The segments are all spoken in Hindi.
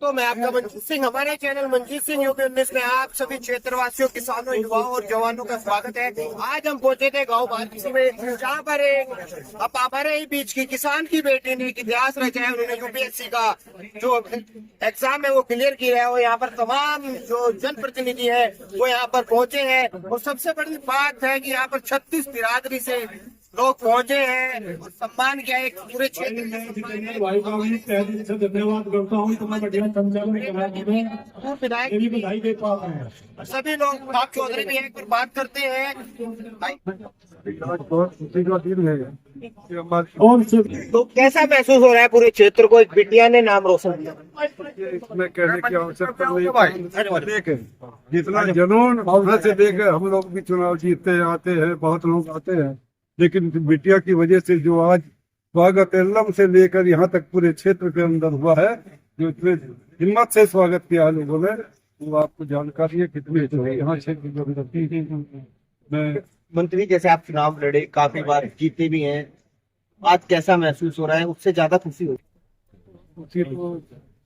तो मैं आपका मनजीत सिंह, हमारे चैनल मनजीत सिंह यूपी 19 में आप सभी क्षेत्रवासियों, किसानों, युवाओं और जवानों का स्वागत है। आज हम पहुंचे थे गांव बारकिसी में, जहां पर एक हमारे ही बीच की किसान की बेटी ने इतिहास रचा है। उन्होंने यूपीएससी का जो एग्जाम है वो क्लियर किया है और यहाँ पर तमाम जो जनप्रतिनिधि है वो यहाँ पर पहुंचे हैं। और सबसे बड़ी बात है कि यहाँ पर 36 बिरादरी से लोग पहुंचे हैं और सम्मान किया एक पूरे क्षेत्र में। भाई का भी तहे दिल से धन्यवाद करता हूँ। तुम्हें बढ़िया संचालन विधायक भी बधाई देता हूँ। सभी लोग बाप चौधरी भी एक बार बात करते हैं। और तो कैसा महसूस हो रहा है पूरे क्षेत्र को एक बिटिया ने नाम रोशन किया? इसमें कहने की आवश्यकता नहीं। देखे जितना जुनून भावना से देखे, हम लोग भी चुनाव जीतते आते हैं, बहुत लोग आते हैं, लेकिन बिटिया की वजह से जो आज स्वागत एल्लम से लेकर यहाँ तक पूरे क्षेत्र के अंदर हुआ है, जो इतने हिम्मत से स्वागत किया लोगों ने, वो आपको जानकारी है कितने यहाँ क्षेत्र में। मंत्री जैसे आप चुनाव लड़े, काफी बार जीते भी हैं, आज कैसा महसूस हो रहा है? उससे ज्यादा खुशी हो उसी को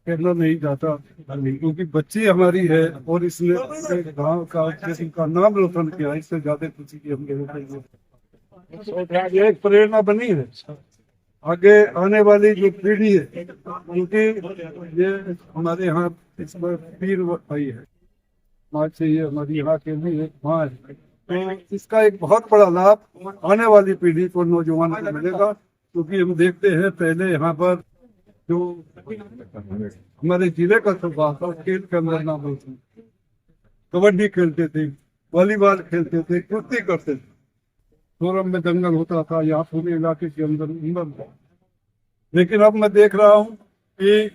कहना नहीं चाहता, क्योंकि बच्ची हमारी है और इसने गाँव का नाम रोशन किया, इससे ज्यादा खुशी की हम ये एक प्रेरणा बनी है आगे आने वाली जो पीढ़ी है, क्योंकि ये हमारे यहाँ इस बार पीर आई है, माँ से ये हमारी यहाँ के भी एक माँ है, तो इसका एक बहुत बड़ा लाभ आने वाली पीढ़ी को, नौजवानों को मिलेगा। क्योंकि हम देखते हैं पहले यहाँ पर जो हमारे जिले का स्वभाव था, खेल के अंदर नाम होते, कबड्डी खेलते थे, वॉलीबॉल खेलते थे, कुश्ती करते थे, सोरम में दंगल होता था, यहाँ पूरे इलाके के अंदर उम्र था। लेकिन अब मैं देख रहा हूँ कि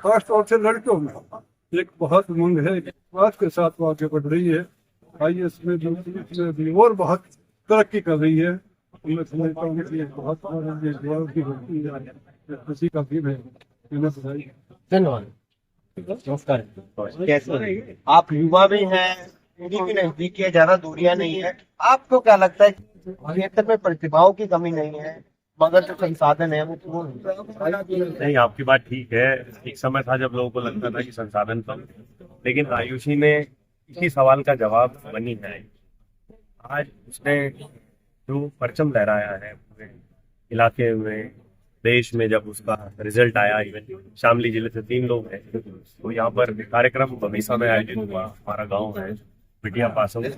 खास तौर से लड़कियों में एक बहुत उमंग है, विश्वास के साथ वो आगे बढ़ रही है। IAS में भी और बहुत तरक्की कर रही है। मैं समझता हूँ कि बहुत खुशी का दिन है। धन्यवाद। नमस्कार। कैसे आप युवा भी हैं, पीढ़ी भी नजदीक है, ज्यादा दूरियां नहीं है, आपको क्या लगता है क्षेत्र में प्रतिभाओं की कमी नहीं है, मगर जो संसाधन है वो नहीं? आपकी बात ठीक है। एक समय था जब लोगों को लगता था कि संसाधन कम, लेकिन आयुषी ने इसी सवाल का जवाब बनी है। आज उसने जो परचम लहराया है पूरे इलाके में, देश में, जब उसका रिजल्ट आया, इवन शामली जिले से 3 लोग हैं, तो यहाँ पर कार्यक्रम बगीचा में आयोजित हुआ। हमारा गाँव है, बिटिया पास हुई,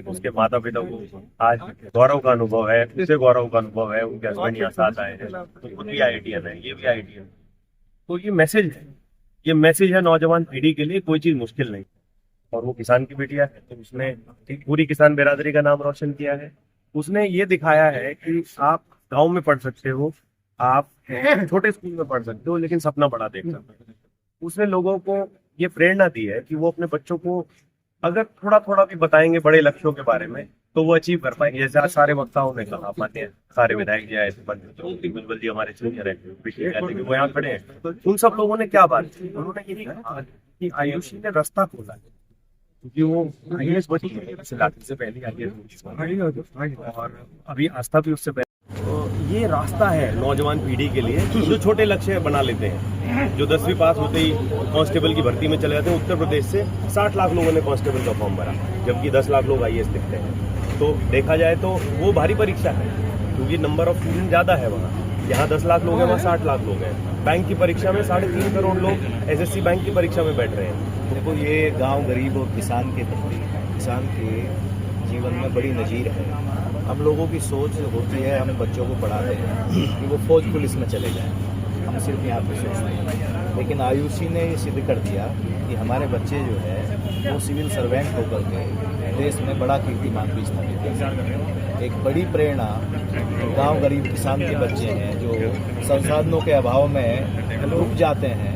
उसके माता पिता को आज गौरव का अनुभव है, उसे गौरव का अनुभव है। उनके हस्बैंड यहाँ साथ आए हैं, तो खुद भी IITian है, ये भी IITian। तो ये मैसेज है, ये मैसेज है नौजवान पीढ़ी के लिए, कोई चीज मुश्किल नहीं। और वो किसान की बेटिया है, तो उसने पूरी किसान बिरादरी का नाम रोशन किया है। उसने ये दिखाया है कि आप गाँव में पढ़ सकते हो, आप छोटे स्कूल में पढ़ सकते हो, लेकिन सपना बड़ा देख सकते हो। उसने लोगों को ये प्रेरणा दी है कि वो अपने बच्चों को अगर थोड़ा थोड़ा भी बताएंगे बड़े लक्ष्यों के बारे में, तो वो अचीव कर पाएंगे। जैसे आज सारे वक्ताओं ने कहा, मान्य सारे विधायक जी आए थे, बिल्कुल जी हमारे सीनियर है, वो यहाँ खड़े हैं, तो उन सब लोगों ने क्या बात की? उन्होंने ये कहा कि आयुषी ने रास्ता खोला, क्योंकि वो IAS बची है, से पहले IAS, और अभी आस्था भी उससे पहले। ये रास्ता है नौजवान पीढ़ी के लिए, जो छोटे लक्ष्य बना लेते हैं, जो 10वीं पास होते ही कांस्टेबल की भर्ती में चले जाते हैं। उत्तर प्रदेश से 60 लाख लोगों ने कांस्टेबल का फॉर्म भरा, जबकि 10 लाख लोग IAS लिखते हैं। तो देखा जाए तो वो भारी परीक्षा है, क्योंकि नंबर ऑफ स्टूडेंट ज्यादा है वहाँ। यहाँ 10 लाख लोग हैं, वहाँ 60 लाख लोग हैं। बैंक की परीक्षा में 3.5 करोड़ लोग SSC बैंक की परीक्षा में बैठ रहे हैं। देखो, ये गाँव गरीब और किसान के प्रति, किसान के जीवन में बड़ी नजीर है। हम लोगों की सोच होती है, हम बच्चों को पढ़ाते हैं कि वो फौज पुलिस में चले जाएं, हम सिर्फ यहाँ पे सोचते हैं। लेकिन आयुषी ने ये सिद्ध कर दिया कि हमारे बच्चे जो है वो सिविल सर्वेंट होकर के देश में बड़ा कीर्तिमान भी स्थापित कर। एक बड़ी प्रेरणा गांव गरीब किसान के बच्चे हैं जो संसाधनों के अभाव में रुक जाते हैं।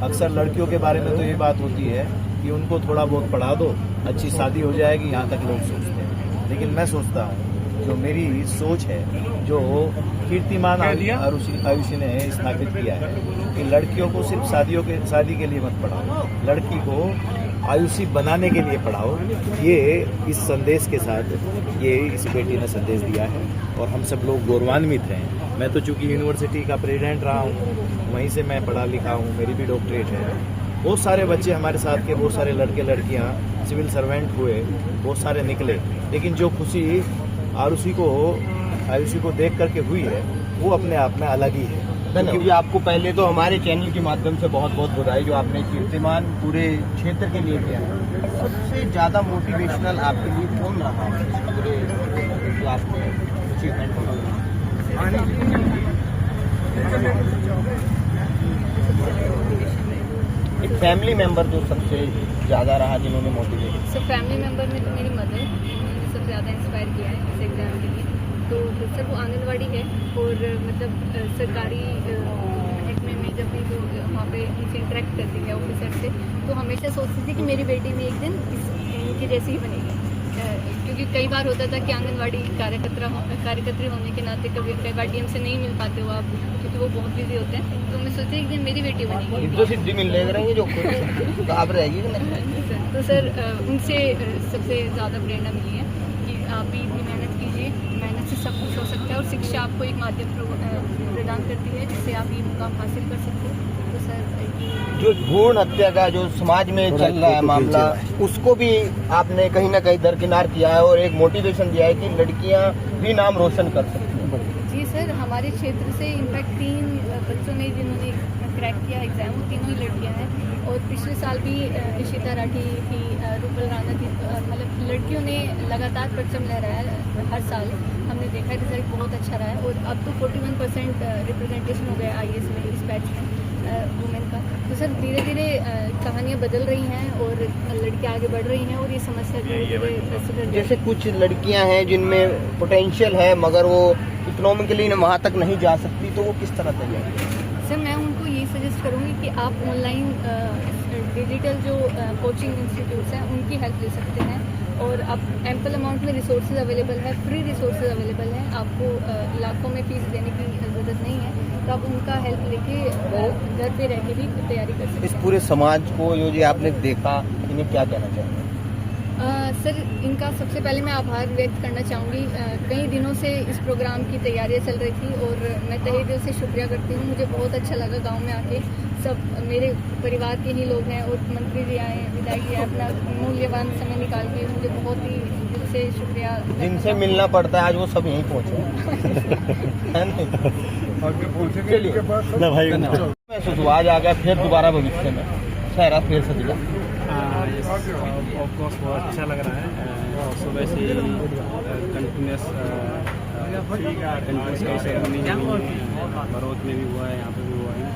अक्सर लड़कियों के बारे में तो ये बात होती है कि उनको थोड़ा बहुत पढ़ा दो, अच्छी शादी हो जाएगी, यहाँ तक लोग सोचते हैं। लेकिन मैं सोचता हूँ, जो मेरी सोच है, जो कीर्तिमान आयुषी ने स्थापित किया है कि लड़कियों को सिर्फ शादी के लिए मत पढ़ाओ, लड़की को आयुषी बनाने के लिए पढ़ाओ। ये इस संदेश के साथ ये इस बेटी ने संदेश दिया है और हम सब लोग गौरवान्वित हैं। मैं तो चूंकि यूनिवर्सिटी का प्रेसिडेंट रहा हूँ, वहीं से मैं पढ़ा लिखा हूँ, मेरी भी डॉक्टरेट है, बहुत सारे बच्चे हमारे साथ के, बहुत सारे लड़के लड़कियां सिविल सर्वेंट हुए, बहुत सारे निकले, लेकिन जो खुशी आयुषी को देख करके हुई है वो अपने आप में अलग ही है। क्योंकि आपको पहले तो हमारे चैनल के माध्यम से बहुत बहुत बधाई जो आपने कीर्तिमान पूरे क्षेत्र के लिए किया है। सबसे ज़्यादा मोटिवेशनल आपके लिए कौन रहा पूरे जो आपने अचीवमेंट एक फैमिली मेंबर जो सबसे ज़्यादा रहा जिन्होंने मोटिवेट? सर फैमिली मेंबर में तो मेरी मदर मुझे सबसे ज़्यादा इंस्पायर किया है इस एग्ज़ाम के लिए। तो सर वो आंगनवाड़ी है और मतलब सरकारी महकमे में जब भी वो वहाँ पे उनसे इंटरेक्ट करती है ऑफिसर से, तो हमेशा सोचती थी कि मेरी बेटी भी एक दिन इनकी जैसी ही बनेगी। क्योंकि कई बार होता था कि आंगनवाड़ी कार्यकर्त्री होने के नाते कई बार डीएम से नहीं मिल पाते हो आप, क्योंकि वो बहुत बिजी होते हैं। तो मैं सोचती एक दिन मेरी बेटी बनेगी। तो सिद्धि मिल रही जो खुद आप रहेगी तो सर उनसे सबसे ज़्यादा प्रेरणा मिली है कि आप भी इतनी मेहनत कीजिए, मेहनत से सब कुछ हो सकता है और शिक्षा आपको एक माध्यम प्रदान करती है जिससे आप ये मुकाम हासिल कर सकते हो। तो सर जो भ्रूण हत्या का जो समाज में चल रहा है मामला, उसको भी आपने कहीं ना कहीं दरकिनार किया है और एक मोटिवेशन दिया है कि लड़कियां भी नाम रोशन कर सकती हैं। जी सर, हमारे क्षेत्र से इनफैक्ट 3 बच्चों ने जिन्होंने क्रैक किया एग्ज़ाम, वो तीनों ही लड़कियां हैं। और पिछले साल भी इशिता राठी थी, रूपल राणा थी, मतलब लड़कियों ने लगातार परचम लहराया है हर साल। हमने देखा रिजल्ट बहुत अच्छा रहा है और अब तो 41% रिप्रेजेंटेशन हो गया IAS में इस बैच में वुमेन का। तो सर धीरे धीरे कहानियाँ बदल रही हैं और लड़कियाँ आगे बढ़ रही हैं और ये समस्या धीरे धीरे जैसे कुछ लड़कियां हैं जिनमें पोटेंशियल है मगर वो इकोनॉमिकली वहाँ तक नहीं जा सकती, तो वो किस तरह तैयार? सर मैं उनको यही सजेस्ट करूँगी कि आप ऑनलाइन डिजिटल जो कोचिंग इंस्टीट्यूट्स हैं उनकी हेल्प ले सकते हैं और अब एम्पल अमाउंट में रिसोर्सेज अवेलेबल है, फ्री रिसोर्सेज अवेलेबल हैं। आपको लाखों में फीस देने की ज़रूरत नहीं है, तो आप उनका हेल्प लेके घर पे रह के भी तैयारी कर सकते हैं। इस पूरे समाज को जो ये आपने देखा, इन्हें क्या कहना चाहिए? सर इनका सबसे पहले मैं आभार व्यक्त करना चाहूँगी। कई दिनों से इस प्रोग्राम की तैयारियां चल रही थी और मैं तहे दिल से शुक्रिया करती हूँ। मुझे बहुत अच्छा लगा गांव में आके, सब मेरे परिवार के ही लोग हैं और मंत्री जी आए, विधायक जी आए, अपना मूल्यवान समय निकाल के, मुझे बहुत ही दिल से शुक्रिया। जिनसे मिलना पड़ता है आज वो सब यहीं पहुँचे। महसूस आज आ गया फिर दोबारा भविष्य में सहरा फिर से दिया। ऑफकोर्स बहुत अच्छा लग रहा है। सुबह से कंटिन्यूस कई सेरेमनी बरौत में भी हुआ है, यहाँ पे भी हुआ है।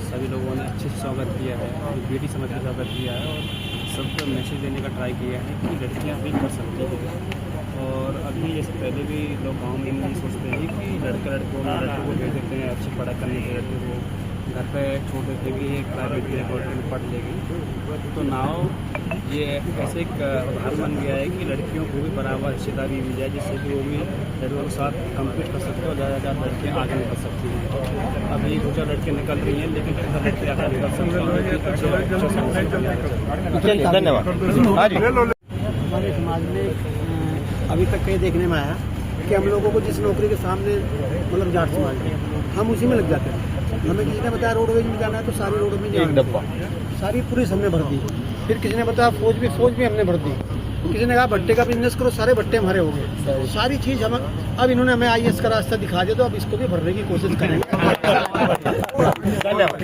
सभी लोगों ने अच्छे से स्वागत किया है और बेटी समझ कर स्वागत किया है और सबको मैसेज देने का ट्राई किया है कि लड़कियाँ भी कर सकती हैं। और अभी जैसे पहले भी लोग गाँव में नहीं सोचते हैं कि लड़कों को भेज देते हैं अच्छी पढ़ाई करने के लड़के को घर पे छोड़ देते भी है, प्राइवेट में गवर्नमेंट में पढ़ लेगी। तो नाउ ये ऐसे एक उदाहरण बन गया है कि लड़कियों को भी बराबर हिस्सेदारी मिल जाए, जिससे कि वो भी लड़कों के साथ कम्पीट कर सकते हैं और ज़्यादा से ज़्यादा लड़कियाँ आगे निकल सकती हैं। अभी 2-4 लड़कियाँ निकल रही हैं, लेकिन 2-4 लड़के आगे निकल सकते हैं। धन्यवाद। हाँ जी, हमारे समाज में अभी तक कहीं देखने में आया कि हम लोगों को जिस नौकरी के सामने मतलब जाट समाज है, हम उसी में लग जाते हैं। हमें किसी ने बताया रोडवेज में जाना है तो सारी रोड में एक डब्बा सारी पुलिस हमने भर दी। फिर किसी ने बताया फौज भी हमने भर दी। किसी ने कहा भट्टे का बिजनेस करो, सारे भट्टे हमारे हो गए। सारी चीज़ हम अब इन्होंने हमें IAS का रास्ता दिखा दिया, तो अब इसको भी भरने की कोशिश करेंगे। धन्यवाद।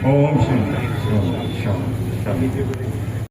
ओम शांति शांति शांति।